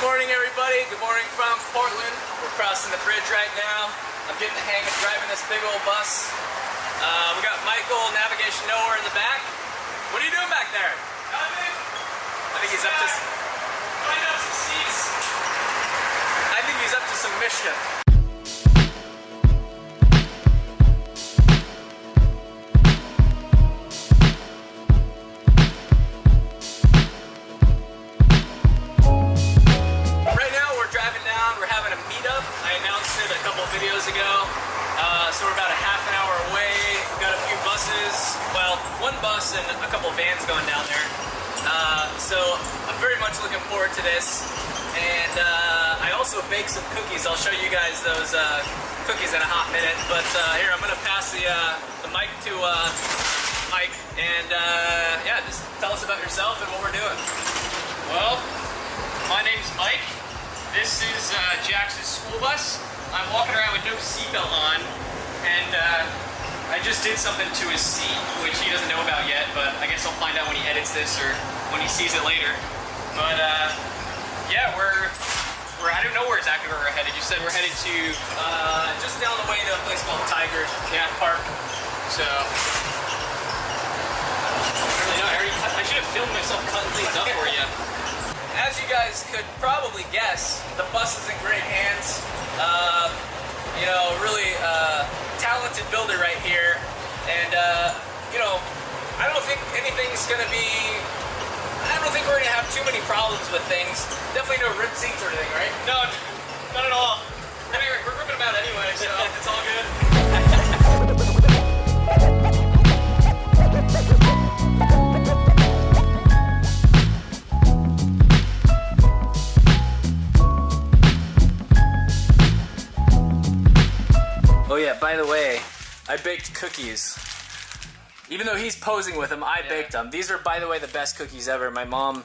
Good morning, everybody. Good morning from Portland. We're crossing the bridge right now. I'm getting the hang of driving this big old bus. We got Michael, Navigation Nowhere, in the back. What are you doing back there? Nothing. I think he's up to some seats. I think he's up to some mischief. Meetup. I announced it a couple videos ago. So we're about a half an hour away. We've got a few buses. Well, one bus and a couple vans going down there. So I'm very much looking forward to this. And I also baked some cookies. I'll show you guys those cookies in a hot minute. But here, I'm going to pass the mic to Mike. And yeah, just tell us about yourself and what we're doing. Well, my name's Mike. This is Jax's school bus. I'm walking around with no seatbelt on, and I just did something to his seat, which he doesn't know about yet, but I guess I'll find out when he edits this or when he sees it later. But yeah, I don't know where exactly we're headed. You said we're headed to just down the way to a place called Tiger Park. So I should have filmed myself cutting things up for you. As you guys could probably guess, the bus is in great hands. You know, really talented builder right here. And, you know, I don't think anything's going to be... I don't think we're going to have too many problems with things. Definitely no ripped seats or anything, right? No, not at all. Anyway, we're ripping them out anyway, so it's all good. Oh yeah, by the way, I baked cookies. Even though he's posing with them, I baked them. These are, by the way, the best cookies ever. My mom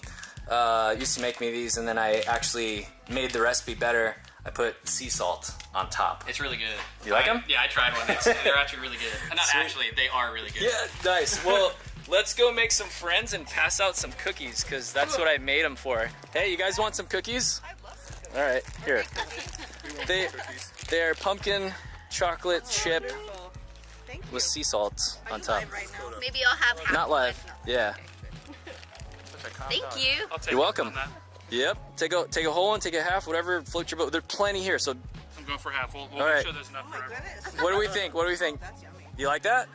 used to make me these, and then I actually made the recipe better. I put sea salt on top. It's really good. You like them? Yeah, I tried one. They're actually really good. Not Sweet. actually, they are really good. Yeah, nice. Well, let's go make some friends and pass out some cookies, because that's what I made them for. Hey, you guys want some cookies? All right, here. They're pumpkin chocolate chip with sea salt on top. Maybe I'll have half. Not live. Yeah. Thank you. You're welcome. Yep. Take a whole one, take a half, whatever floats your boat. There's plenty here, so. I'm going for half. We'll All make right. sure there's enough for everyone. What do we think? What do we think? You like that?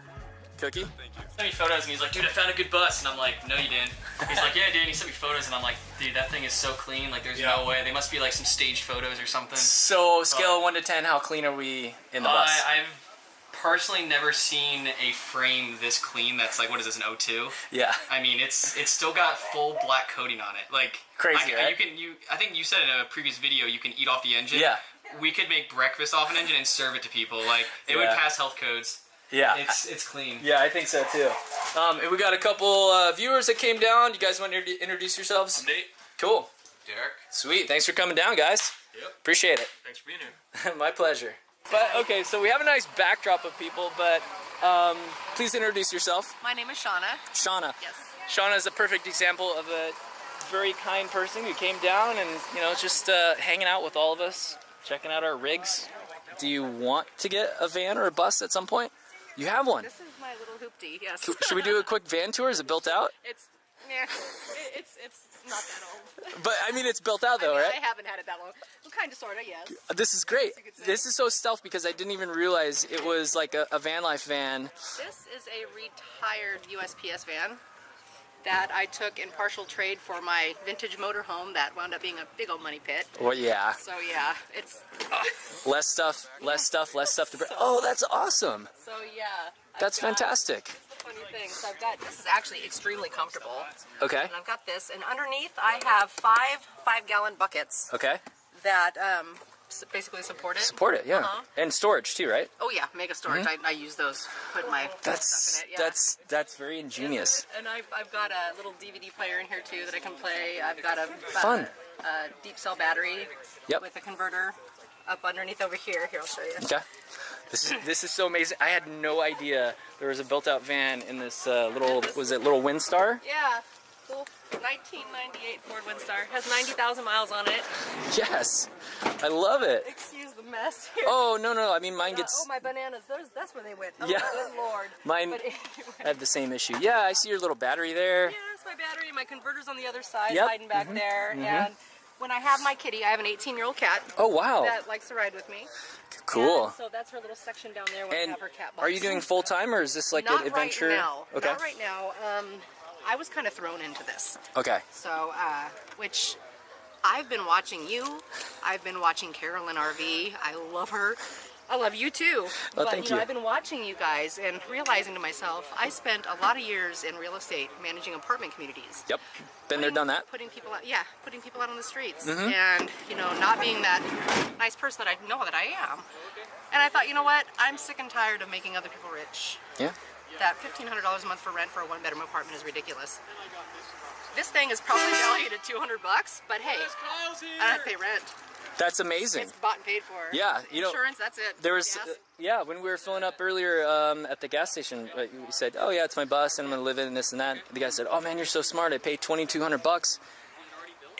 Cookie? Thank you. He sent me photos and he's like, dude, I found a good bus. And I'm like, no, you didn't. He's like, yeah, dude. And he sent me photos and I'm like, dude, that thing is so clean. Like, there's no way. They must be like some staged photos or something. So, scale of 1 to 10, how clean are we in the bus? I've personally never seen a frame this clean that's like, what is this, an 02? Yeah. I mean, it's still got full black coating on it. Like, Crazy, right? I think you said in a previous video you can eat off the engine. Yeah. We could make breakfast off an engine and serve it to people. Like, it would pass health codes. Yeah. It's clean. Yeah, I think so too. And we got a couple viewers that came down. You guys want to introduce yourselves? I'm Nate. Cool. Derek. Sweet. Thanks for coming down, guys. Yep. Appreciate it. Thanks for being here. My pleasure. But okay, so we have a nice backdrop of people, but please introduce yourself. My name is Shauna. Shauna. Yes. Shauna is a perfect example of a very kind person who came down and, you know, just hanging out with all of us, checking out our rigs. Do you want to get a van or a bus at some point? You have one. This is my little hoopty, yes. Should we do a quick van tour? Is it built out? It's not that old. But, I mean, it's built out though, right? I haven't had it that long. Well, kind of, sort of, yes. This is great. you could say. This is so stealth because I didn't even realize it was like a van life van. This is a retired USPS van that I took in partial trade for my vintage motorhome that wound up being a big old money pit. Well, yeah. So yeah, it's... Less stuff to bring. Oh, that's awesome. So yeah. That's fantastic. That's the funny thing. So I've got, this is actually extremely comfortable. Okay. And I've got this, and underneath I have five 5-gallon buckets Okay. that basically support it. Support it, yeah. Uh-huh. And storage too, right? Oh yeah, mega storage. I use those, put my stuff in it. Yeah. That's very ingenious. And I've got a little DVD player in here too that I can play. I've got a Fun. deep cell battery Yep. with a converter up underneath over here. Here, I'll show you. Okay. This is so amazing. I had no idea there was a built-out van in this little Windstar? Yeah. Little 1998 Ford Windstar. Has 90,000 miles on it. Yes, I love it. Excuse the mess here. Oh no, I mean mine gets. Oh, my bananas. That's where they went. Oh, Yeah. good lord. Mine. But anyway. I have the same issue. Yeah, I see your little battery there. Yeah, that's my battery. My converter's on the other side, Yep. hiding back there. And when I have my kitty, I have an 18-year-old cat. Oh wow. That likes to ride with me. Cool. And so that's her little section down there when I And have her cat box. are you doing full time or is this like Not an adventure? Right now. Okay. Not right now. I was kind of thrown into this. Okay. So, which I've been watching you. I've been watching Carolyn RV. I love her. I love you too. Well, but thank you know, you. I've been watching you guys and realizing to myself, I spent a lot of years in real estate managing apartment communities. Yep. Been there, done that. Putting people out, yeah, putting people out on the streets, Mm-hmm. and you know, not being that nice person that I know that I am. And I thought, you know what? I'm sick and tired of making other people rich. Yeah. That $1,500 a month for rent for a one-bedroom apartment is ridiculous. This thing is probably valued at $200, but hey, I don't have to pay rent. That's amazing. It's bought and paid for. Yeah, you know, Insurance, that's it. There was, Gas. yeah, when we were filling up earlier at the gas station, we said, "Oh yeah, it's my bus, and I'm gonna live in this and that." The guy said, "Oh man, you're so smart. I paid $2,200,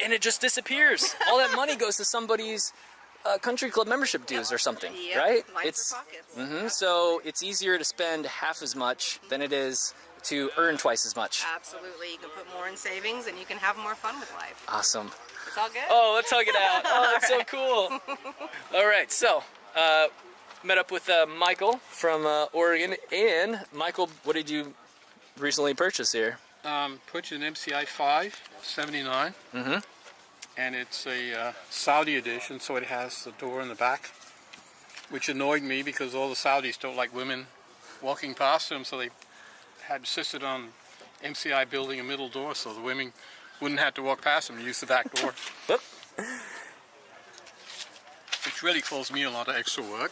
and it just disappears. All that money goes to somebody's country club membership dues or something, Yep. right? Lines It's for pockets. so it's easier to spend half as much than it is to earn twice as much. Absolutely. You can put more in savings, and you can have more fun with life. Awesome. It's all good. Oh, let's hug it out. Oh, that's so cool. All right, so met up with Michael from Oregon. And Michael, what did you recently purchase here? Purchased an MCI 5 79. And it's a Saudi edition, so it has the door in the back, which annoyed me because all the Saudis don't like women walking past them, so they had insisted on MCI building a middle door so the women wouldn't have to walk past them and use the back door. Whoop. Which really caused me a lot of extra work.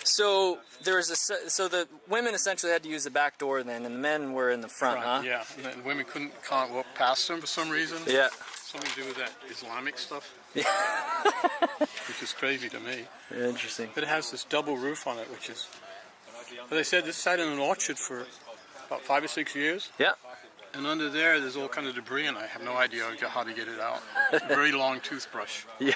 So there was so the women essentially had to use the back door then, and the men were in the front, huh? Yeah, and then women can't walk past them for some reason. Yeah. Something to do with that Islamic stuff. Yeah. Which is crazy to me. Interesting. But it has this double roof on it, which is, as I said, this sat in an orchard for about 5 or 6 years. Yeah. And under there's all kind of debris, and I have no idea how to get it out. Very long toothbrush. Yeah.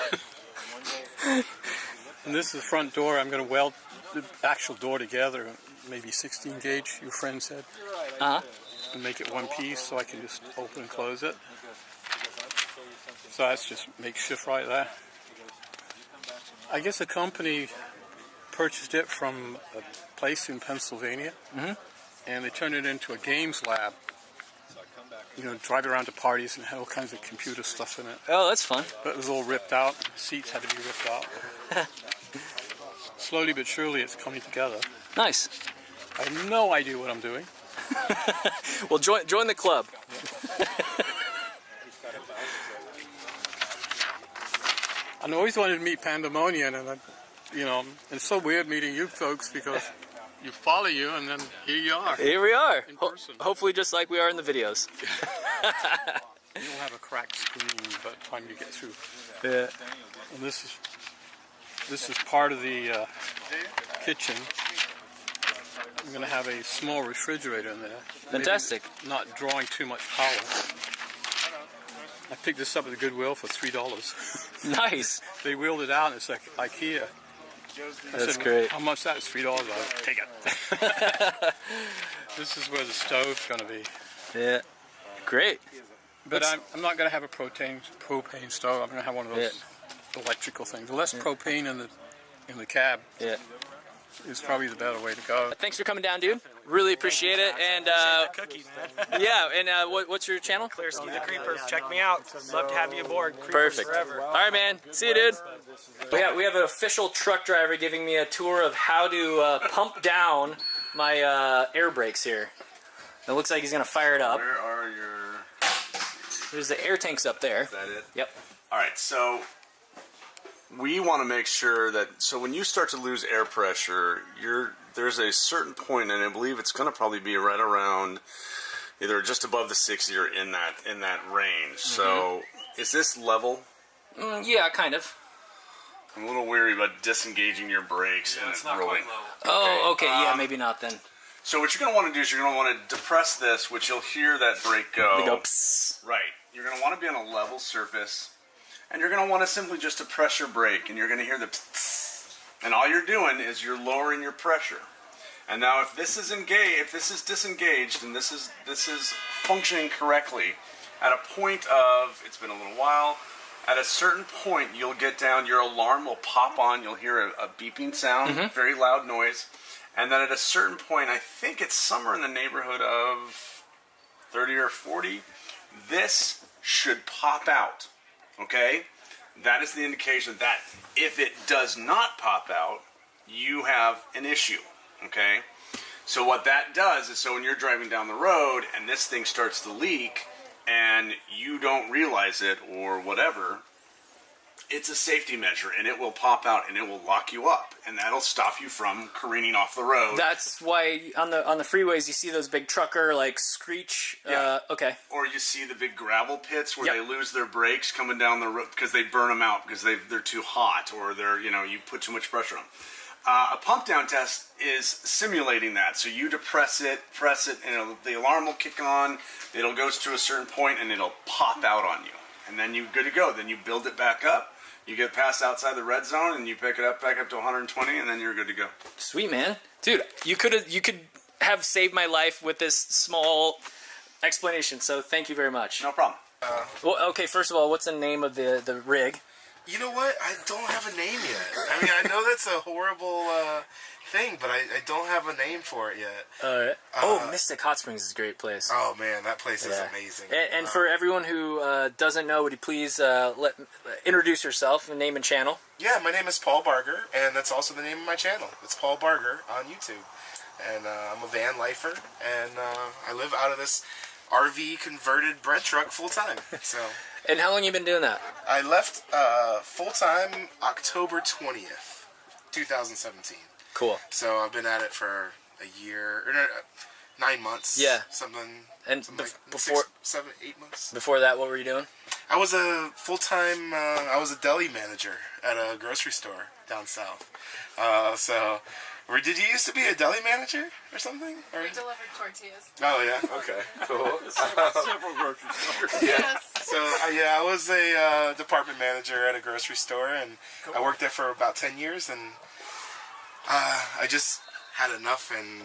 And this is the front door. I'm going to weld the actual door together, maybe 16 gauge, your friend said. Uh-huh. And make it one piece so I can just open and close it. So that's just makeshift right there. I guess the company purchased it from a place in Pennsylvania, and they turned it into a games lab. You know, drive around to parties and had all kinds of computer stuff in it. Oh, that's fun. But it was all ripped out. The seats had to be ripped out. Slowly but surely it's coming together. Nice. I have no idea what I'm doing. Well, join the club. I always wanted to meet Pandemonium, and it's so weird meeting you folks because you follow you, and then here you are. Here we are. In person. Hopefully just like we are in the videos. You don't have a cracked screen by the time you get through. Yeah. And this is part of the kitchen. I'm going to have a small refrigerator in there. Fantastic. Maybe not drawing too much power. I picked this up at the Goodwill for $3. Nice. They wheeled it out and it's like IKEA. That's great. How much that is? $3. I'll take it. This is where the stove's going to be. Yeah. Great. But I'm not going to have a propane stove. I'm going to have one of those electrical things. Less propane in the cab. Yeah. Is probably the better way to go. Thanks for coming down, dude. Really appreciate it. And Cookies, man. yeah. And what's your channel? Clear Ski the Creeper. Check me out. Love to have you aboard. Creepers Perfect. Forever. All right, man. See you, dude. We have an official truck driver giving me a tour of how to pump down my air brakes here. It looks like he's gonna fire it up. Where are your... There's the air tanks up there. Is that it? Yep. Alright, so we want to make sure that... So when you start to lose air pressure, there's a certain point, and I believe it's going to probably be right around either just above the 60 or in that range. So is this level? Yeah, kind of. I'm a little weary about disengaging your brakes and It's it not rolling. quite low. Oh, okay. Yeah, maybe not then. So what you're going to want to do is you're going to want to depress this, which you'll hear that brake go. They go psst. Right. You're going to want to be on a level surface, and you're going to want to simply just depress your brake, and you're going to hear the psst. And all you're doing is you're lowering your pressure. And now if this is engaged, if this is disengaged, and this is functioning correctly, at a point of, it's been a little while, at a certain point you'll get down, your alarm will pop on, you'll hear a beeping sound, very loud noise. And then at a certain point, I think it's somewhere in the neighborhood of 30 or 40, this should pop out, okay? That is the indication that if it does not pop out, you have an issue, okay? So what that does is, so when you're driving down the road and this thing starts to leak and you don't realize it or whatever, it's a safety measure, and it will pop out and it will lock you up, and that'll stop you from careening off the road. That's why on the freeways you see those big trucker like screech. Yeah. Okay. Or you see the big gravel pits where Yep. they lose their brakes coming down the road because they burn them out because they're too hot, or you put too much pressure on them. A pump down test is simulating that. So you depress it, press it, and the alarm will kick on. It'll go to a certain point and it'll pop out on you, and then you're good to go. Then you build it back up. You get past outside the red zone, and you pick it up back up to 120, and then you're good to go. Sweet, man. Dude, you could have saved my life with this small explanation. So thank you very much. No problem. Well, okay, first of all, what's the name of the rig? You know what? I don't have a name yet. I mean, I know that's a horrible thing, but I don't have a name for it yet. Mystic Hot Springs is a great place. Oh man, that place is amazing. And for everyone who doesn't know, would you please introduce yourself and name and channel? Yeah, my name is Paul Barger, and that's also the name of my channel. It's Paul Barger on YouTube. And I'm a van lifer, and I live out of this RV converted bread truck full time. So. And how long you been doing that? I left full time October 20th, 2017. Cool. So I've been at it for a year, or 9 months. Yeah. Something. And something before 6, 7, 8 months. Before that, what were you doing? I was a full-time. I was a deli manager at a grocery store down south. Did you used to be a deli manager or something? Or? We delivered tortillas. Oh yeah. Okay. Cool. Several grocery stores. Yes. So I was a department manager at a grocery store, and I worked there for about 10 years, and I just had enough and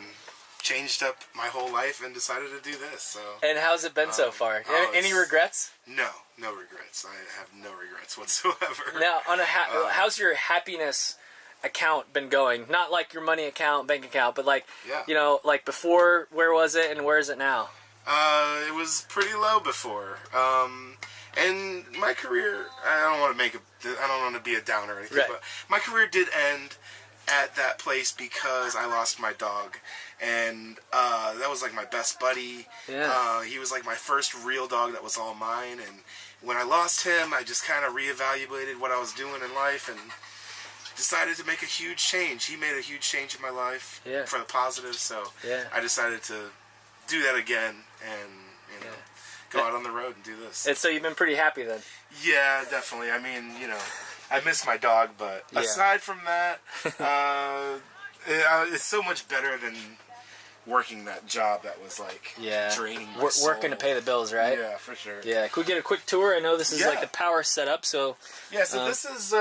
changed up my whole life and decided to do this. So. And how's it been so far? Any regrets? No regrets. I have no regrets whatsoever. Now, on how's your happiness account been going? Not like your money account, bank account, but like, like before, where was it and where is it now? It was pretty low before. And my career, I don't want to be a downer or anything, but my career did end at that place because I lost my dog. And that was like my best buddy. Yeah. He was like my first real dog that was all mine. And when I lost him, I just kind of reevaluated what I was doing in life and decided to make a huge change. He made a huge change in my life for the positive. So I decided to do that again and go out on the road and do this. And so you've been pretty happy then? Yeah, definitely. I mean, I miss my dog, but aside from that, it's so much better than working that job that was like draining my soul. Working to pay the bills, right? Yeah, for sure. Yeah, could we get a quick tour? I know this is like the power setup, so... Yeah, so this is,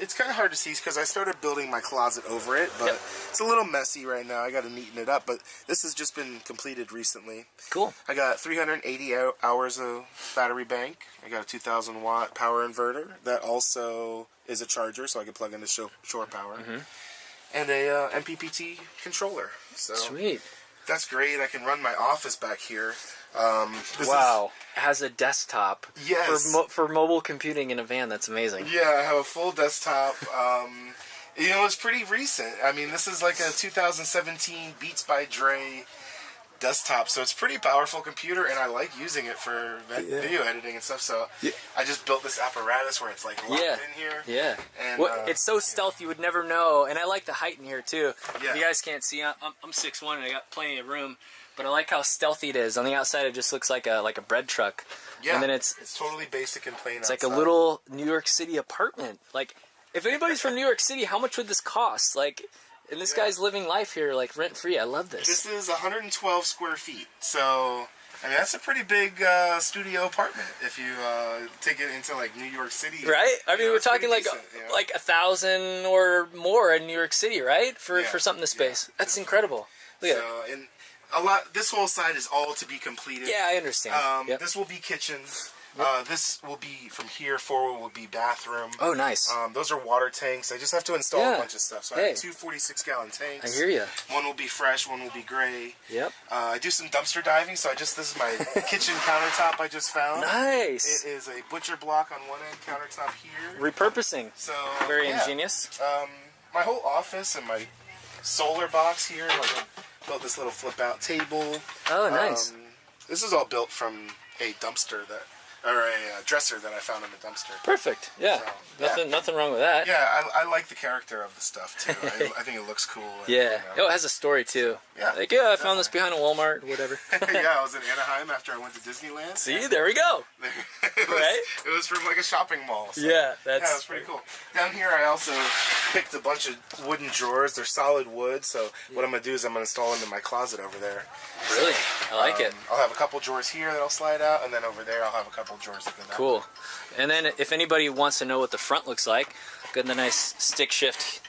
it's kind of hard to see because I started building my closet over it, but it's a little messy right now. I got to neaten it up, but this has just been completed recently. Cool. I got 380 hours of battery bank. I got a 2,000 watt power inverter that also is a charger, so I can plug into shore power. And a MPPT controller. So Sweet. That's great. I can run my office back here. Wow. Has a desktop. Yes. For mobile computing in a van. That's amazing. Yeah, I have a full desktop. It's pretty recent. I mean, this is like a 2017 Beats by Dre desktop, so it's a pretty powerful computer, and I like using it for video editing and stuff. So I just built this apparatus where it's like locked in here. Yeah. And it's so stealth you would never know, and I like the height in here too. Yeah. If you guys can't see, I'm 6'1" and I got plenty of room, but I like how stealthy it is. On the outside, it just looks like a bread truck. Yeah. And then it's totally basic and plain. It's like a little New York City apartment. Like, if anybody's from New York City, how much would this cost? Like, And this guy's living life here, like, rent-free. I love this. This is 112 square feet. So, I mean, that's a pretty big studio apartment if you take it into, like, New York City. Right? I mean, we're talking like decent, you know? like 1,000 or more in New York City, right? For something this space. Yeah. That's incredible. Look at it. And a lot. This whole side is all to be completed. Yeah, I understand. Yep. This will be kitchen. This will be from here forward will be bathroom. Oh, nice. Those are water tanks. I just have to install a bunch of stuff. So I have 2 46-gallon tanks. I hear you. One will be fresh. One will be gray. Yep. I do some dumpster diving. So this is my kitchen countertop I just found. Nice. It is a butcher block on one end, countertop here. Repurposing. So very ingenious. My whole office and my solar box here. Like I built this little flip-out table. Oh, nice. This is all built from a dumpster or a dresser that I found in the dumpster. Perfect. Yeah. So, nothing wrong with that. Yeah, I like the character of the stuff too. I think it looks cool. And, yeah. Oh, it has a story too. Yeah. Like, I found this behind a Walmart or whatever. Yeah, I was in Anaheim after I went to Disneyland. See, there we go. It was from like a shopping mall. So. Yeah, it was pretty cool. Down here, I also picked a bunch of wooden drawers. They're solid wood, so what I'm gonna do is I'm gonna install them in my closet over there. Really? I like it. I'll have a couple drawers here that'll slide out, and then over there I'll have a couple drawers that go down. Cool. And then if anybody wants to know what the front looks like, got the nice stick shift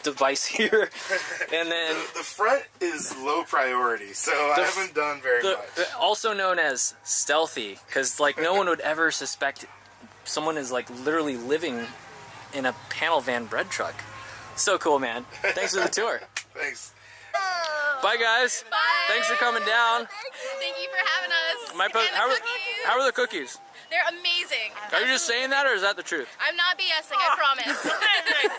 device here. And then the front is low priority, so I haven't done very much. Also known as stealthy, because like no one would ever suspect someone is like literally living in a panel van bread truck. So cool, man. Thanks for the tour. Thanks. Bye, guys. Bye. Thanks for coming down. Thank you for having us. How are the cookies? They're amazing. Are you just saying that, or is that the truth? I'm not BSing, I promise. So good.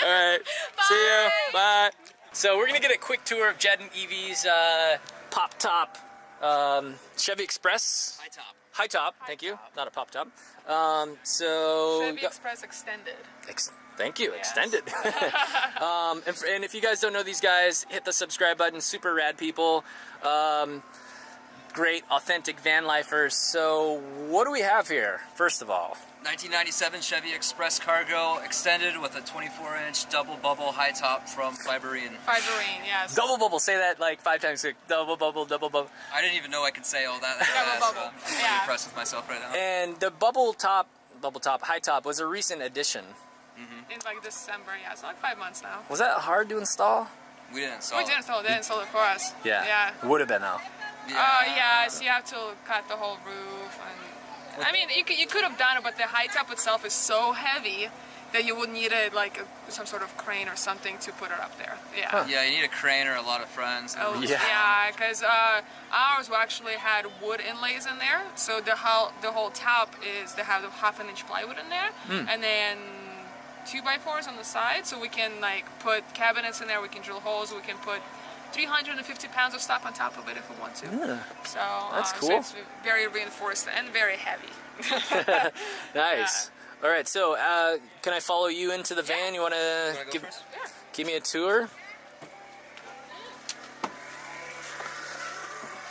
All right. Bye. See you. Bye. So we're gonna get a quick tour of Jed and Evie's pop top Chevy Express. High top. Thank you. Not a pop top. So Chevy Express Extended. Thank you. Yes. Extended. And if you guys don't know these guys, hit the subscribe button. Super rad people. Great, authentic van lifers. So what do we have here, first of all? 1997 Chevy Express Cargo Extended with a 24-inch double bubble high top from Fiberine. Fiberine, yes. Double bubble. Say that like 5 times quick. Double bubble, double bubble. I didn't even know I could say all that. Double bubble. I'm really impressed with myself right now. And the bubble top, high top was a recent addition. In like December, yeah, so like 5 months now. Was that hard to install? We didn't install it. We didn't install it, they installed it for us. Yeah. Would have been though. Yeah, so you have to cut the whole roof. And I mean, you could have done it, but the high top itself is so heavy that you would need some sort of crane or something to put it up there. Yeah. Huh. Yeah, you need a crane or a lot of friends. Oh, yeah, because ours actually had wood inlays in there. So the whole top they have the 1/2 inch plywood in there, and then 2x4s on the side, so we can like put cabinets in there. We can drill holes. We can put 350 pounds of stuff on top of it if we want to. Yeah. So that's cool. So it's very reinforced and very heavy. Nice. All right, so can I follow you into the van? You want to give me a tour?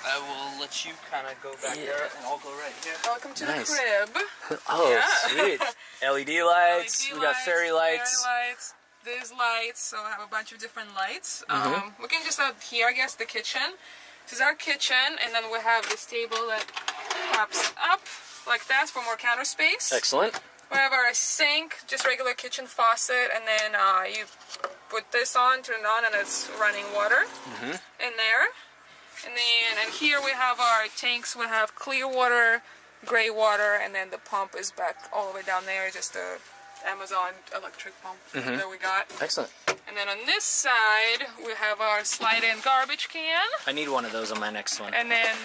I will let you kind of go back there, and I'll go right here. Welcome to the crib. Oh, sweet. LED lights. We got fairy lights. There's lights, so I have a bunch of different lights. We can just have here, I guess, the kitchen. This is our kitchen, and then we have this table that pops up like that for more counter space. Excellent. We have our sink, just regular kitchen faucet, and then you put this on, turn it on, and it's running water in there. And here we have our tanks. We have clear water, gray water, and then the pump is back all the way down there, just a Amazon electric pump that we got. Excellent. And then on this side, we have our slide-in garbage can. I need one of those on my next one. And then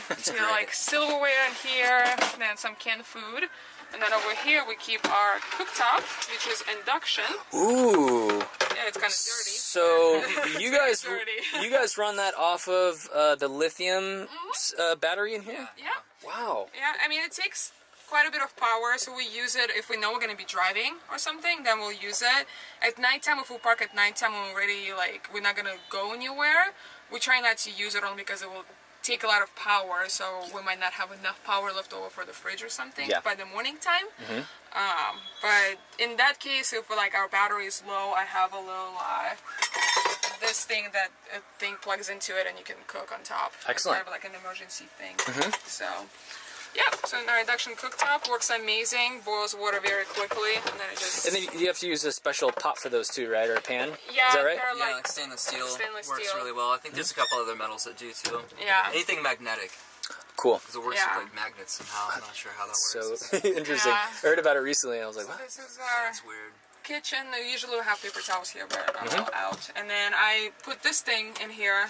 like silverware in here, and then some canned food. And then over here we keep our cooktop, which is induction. Ooh. Yeah, it's kind of dirty. So you guys run that off of the lithium battery in here? Yeah. Wow. Yeah, I mean it takes quite a bit of power, so we use it if we know we're going to be driving or something, then we'll use it. At nighttime, if we park at nighttime when we're already we're not going to go anywhere, we try not to use it only because it will take a lot of power, so we might not have enough power left over for the fridge or something by the morning time. But in that case, if like our battery is low, I have a little this thing that plugs into it, and you can cook on top. Excellent. It's kind of like an emergency thing. So. Yeah, so our induction cooktop works amazing, boils water very quickly, and then it just... And then you have to use a special pot for those too, right? Or a pan? Yeah, is that right? they're Yeah, like stainless steel. Stainless works steel. really well. I think there's a couple other metals that do too. Yeah. Anything magnetic, Cool. because it works Yeah. with like magnets somehow. I'm not sure how that So works. interesting. Yeah. I heard about it recently, and I was like, So what? this is our That's weird. kitchen. They usually have paper towels here, but I'm all out. And then I put this thing in here.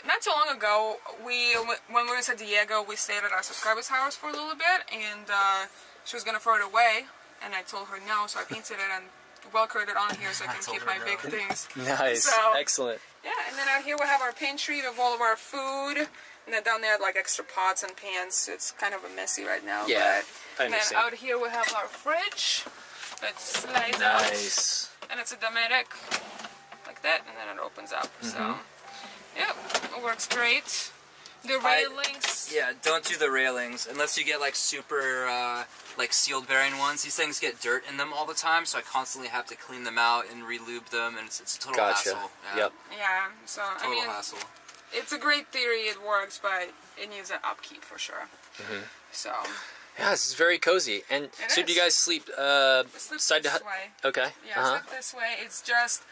Not too long ago, when we were in San Diego, we stayed at our subscriber's house for a little bit, and she was gonna throw it away, and I told her no, so I painted it and welcred it on here so I can keep my big things. Nice. So- Excellent. Yeah, and then out here we have our pantry with all of our food, and then down there like extra pots and pans. It's kind of a messy right now. Yeah, but, I and then understand. out here we have our fridge. It slides out, Nice. and it's a Dometic like that, and then it opens up. So, yep, it works great. The railings. Yeah, don't do the railings unless you get like super like sealed bearing ones. These things get dirt in them all the time, so I constantly have to clean them out and re-lube them, and it's a total Gotcha. hassle. Yeah. Yep. Yeah, so I Total mean, hassle. it's a great theory. It works, but it needs an upkeep for sure. So, Yeah, this is very cozy. And It so do is. you guys sleep we sleep side to this side? way. Okay. Yeah, sleep this way. It's just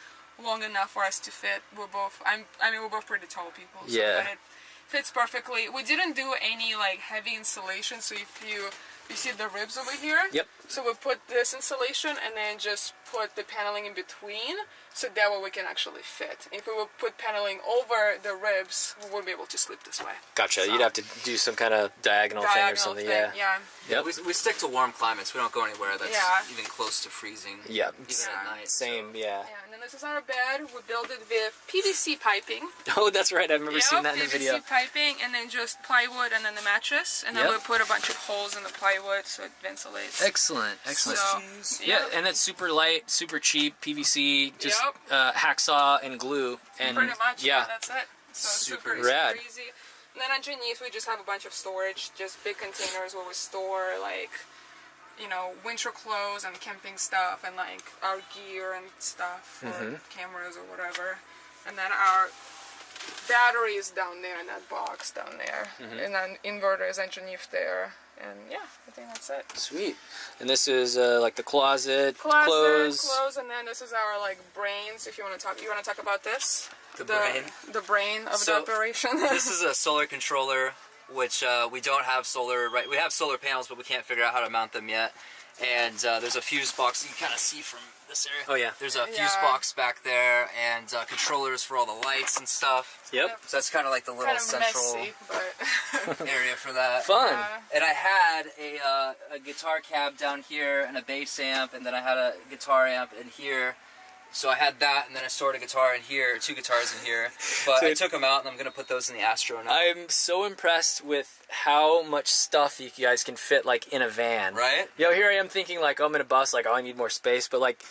long enough for us to fit. We're both. I mean, we're both pretty tall people. So Yeah. But it fits perfectly. We didn't do any like heavy insulation. So if you see the ribs over here. Yep. So we put this insulation and then just put the paneling in between, so that way we can actually fit. If we would put paneling over the ribs, we wouldn't be able to sleep this way. Gotcha. So- You'd have to do some kind of diagonal thing or something. thing, Yeah. yeah. Yep. We stick to warm climates. We don't go anywhere that's Yeah. even close to freezing. Yeah. Even at night. Same. Yeah. Yeah, and then this is our bed. We built it with PVC piping. Oh, that's right. I remember seeing that in the PVC video. piping, and then just plywood, and then the mattress, and then Yep. we put a bunch of holes in the plywood so it ventilates. Excellent. Excellent. So, Yeah, and that's super light, super cheap, PVC, just Yep. hacksaw and glue, and pretty much. yeah, That's it. So Super super rad. easy. And then underneath we just have a bunch of storage, just big containers where we store like, winter clothes and camping stuff and like our gear and stuff for cameras or whatever. And then our battery is down there in that box down there, and then inverter is underneath there. And yeah, I think that's it. sweet. And this is like the closet, Closet, clothes. and then this is our like brains. If you want to talk about this. The brain. The brain of So, the operation. This is a solar controller, which we don't have solar. Right, we have solar panels, but we can't figure out how to mount them yet. And there's a fuse box you can kind of see from this area. Oh yeah. There's a fuse Yeah. box back there, and controllers for all the lights and stuff. Yep. So that's kind of like the little kind of central messy, but area for that. Fun. And I had a guitar cab down here and a bass amp, and then I had a guitar amp in here. So I had that, and then I stored a guitar in here, 2 guitars in here. But I took them out, and I'm going to put those in the Astro now. I'm so impressed with how much stuff you guys can fit like in a van. Right? Here I am thinking like, oh, I'm in a bus, like, oh, I need more space, but like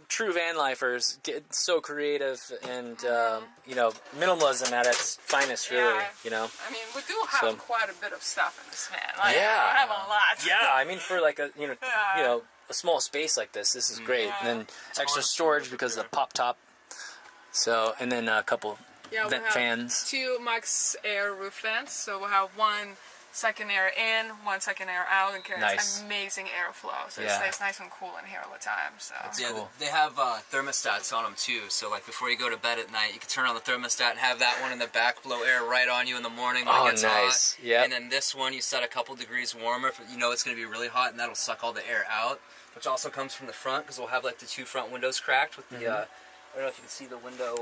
true van lifers get so creative and minimalism at its finest, really. Yeah. I mean, we do have So- quite a bit of stuff in this van. Like, Yeah. we have a lot. Yeah, I mean for like a a small space like this is great. And then extra storage because of the pop top. So and then a couple Yeah, we vent have fans. 2 Max Air roof vents, so we'll have 1 second air in, 1 second air out, and carries Nice. amazing airflow. So Yeah. it stays nice and cool in here all the time. So Yeah, cool. they have thermostats on them too. So like before you go to bed at night, you can turn on the thermostat and have that one in the back blow air right on you in the morning when Oh, it gets nice. hot. Yep. And then this one you set a couple degrees warmer. If you know it's going to be really hot, and that'll suck all the air out. Which also comes from the front because we'll have like the 2 front windows cracked with the. I don't know if you can see the window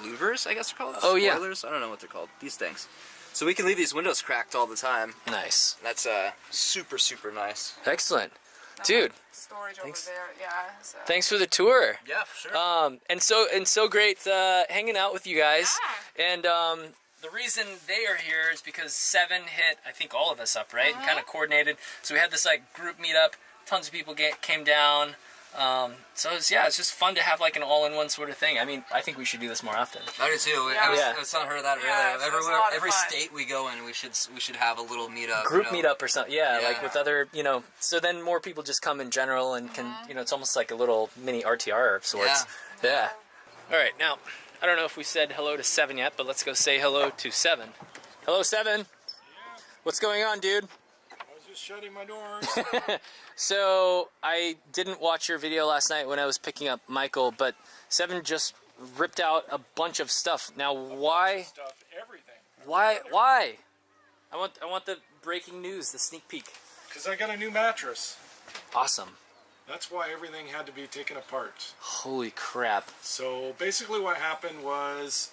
louvers. I guess they're called. Oh, yeah. Spoilers? I don't know what they're called. These things. So we can leave these windows cracked all the time. Nice. That's super nice. Excellent. Dude, storage Thanks. over there. Yeah. So. thanks for the tour. Yeah, for sure. And so great hanging out with you guys. Yeah. And the reason they are here is because 7 hit, I think, all of us up, right? And kind of coordinated. So we had this like group meetup. Tons of people came down. So it's just fun to have like an all-in-one sort of thing. I mean, I think we should do this more often. I do too. Yeah. I was telling her that Yeah, earlier. it's a lot of Every fun. state we go in, we should have a little meetup. Group meetup or something. Yeah, Yeah. like with other, so then more people just come in general and can, it's almost like a little mini RTR of sorts. Yeah. All right, now, I don't know if we said hello to Seven yet, but let's go say hello to Seven. Hello, Seven. What's going on, dude? I was just shutting my doors. So, I didn't watch your video last night when I was picking up Michael, but Seven just ripped out a bunch of stuff. Now, why? Stuff, everything. Why? I want the breaking news, the sneak peek. Because I got a new mattress. Awesome. That's why everything had to be taken apart. Holy crap. So basically what happened was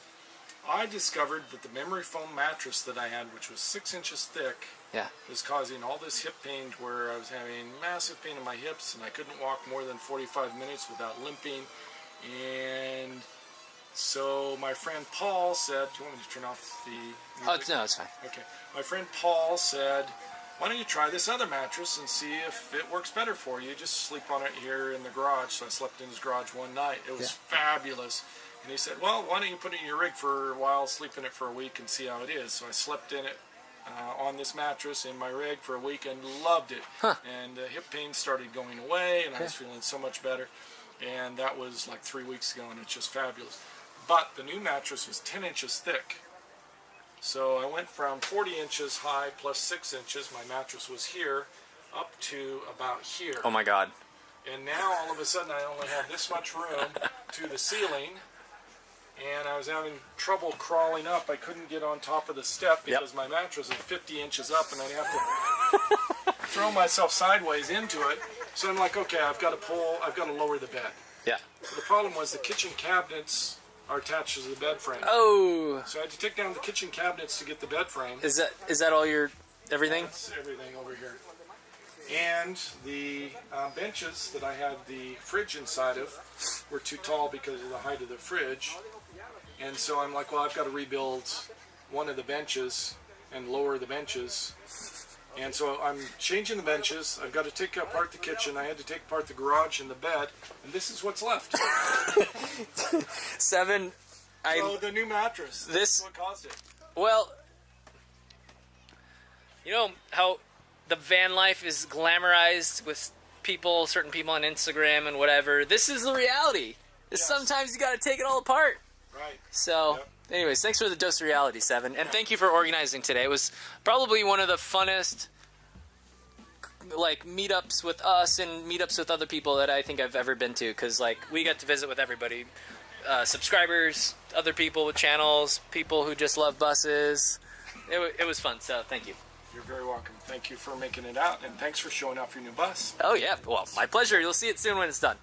I discovered that the memory foam mattress that I had, which was 6 inches thick, was causing all this hip pain to where I was having massive pain in my hips and I couldn't walk more than 45 minutes without limping. And so my friend Paul said, do you want me to turn off the music? Oh, no, it's fine. Okay. My friend Paul said, why don't you try this other mattress and see if it works better for you? Just sleep on it here in the garage. So I slept in his garage one night. It was fabulous. And he said, well, why don't you put it in your rig for a while, sleep in it for a week and see how it is. So I slept in it on this mattress in my rig for a week and loved it. And the hip pain started going away and I was feeling so much better. And that was like 3 weeks ago and it's just fabulous. But the new mattress was 10 inches thick. So I went from 40 inches high plus 6 inches, my mattress was here, up to about here. Oh my God. And now all of a sudden I only have this much room to the ceiling. And I was having trouble crawling up. I couldn't get on top of the step because my mattress is 50 inches up and I'd have to throw myself sideways into it. So I'm like, okay, I've got to lower the bed. Yeah. So the problem was the kitchen cabinets are attached to the bed frame. Oh. So I had to take down the kitchen cabinets to get the bed frame. Is that all your everything? That's everything over here. And the benches that I had the fridge inside of were too tall because of the height of the fridge. And so I'm like, well, I've got to rebuild one of the benches and lower the benches. And so I'm changing the benches. I've got to take apart the kitchen. I had to take apart the garage and the bed. And this is what's left. Seven. So the new mattress. That's what caused it. Well, you know how the van life is glamorized with certain people on Instagram and whatever. This is the reality. Sometimes you got to take it all apart. Right. So, anyways, thanks for the dose of reality, Seven. And thank you for organizing today. It was probably one of the funnest meetups with us and meetups with other people that I think I've ever been to, because we got to visit with everybody. Subscribers, other people with channels, people who just love buses. It was fun, so thank you. You're very welcome. Thank you for making it out, and thanks for showing off your new bus. Oh yeah, well, my pleasure. You'll see it soon when it's done.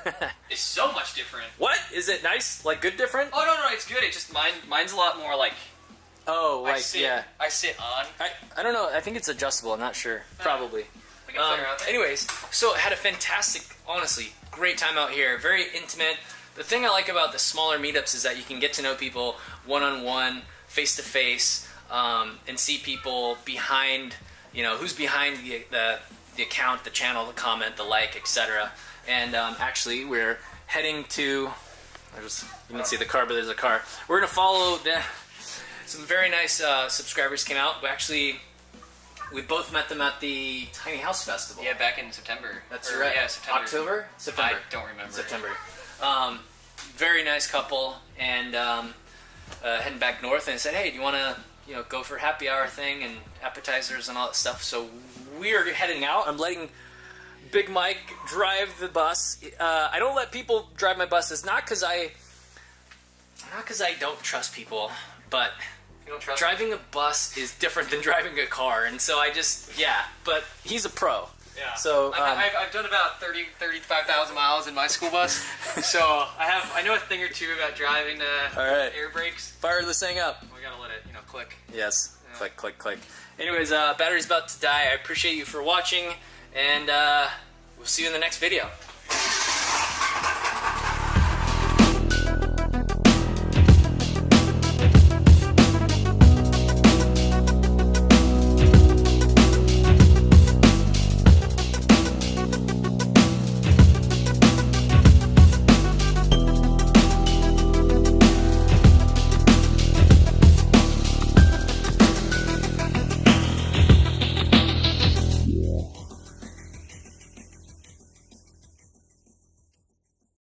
Yep. It's so much different. What? Is it nice? Good different? Oh, no, it's good. It just, mine's a lot more I sit on. I don't know. I think it's adjustable. I'm not sure. Probably. We can figure out that. Anyways, so I had a fantastic, honestly, great time out here. Very intimate. The thing I like about the smaller meetups is that you can get to know people one-on-one, face-to-face, and see people behind, who's behind the account, the channel, the comment, the like, etc. And actually, we're heading to, you can see the car, but there's a car. We're going to follow some very nice subscribers came out. We both met them at the Tiny House Festival. Yeah, back in September. That's right. Yeah, September. October? September. I don't remember. September. Very nice couple, and heading back north, and I said, hey, do you want to go for a happy hour thing and appetizers and all that stuff? So we're heading out. I'm letting Big Mike drive the bus. I don't let people drive my buses, not because I don't trust people, but driving a bus is different than driving a car, and so but he's a pro. Yeah. So I've done about 35,000 miles in my school bus, so I know a thing or two about driving air brakes. Fire this thing up. We gotta let it click. Yes. Yeah. Click, click, click. Anyways, battery's about to die. I appreciate you for watching, and we'll see you in the next video.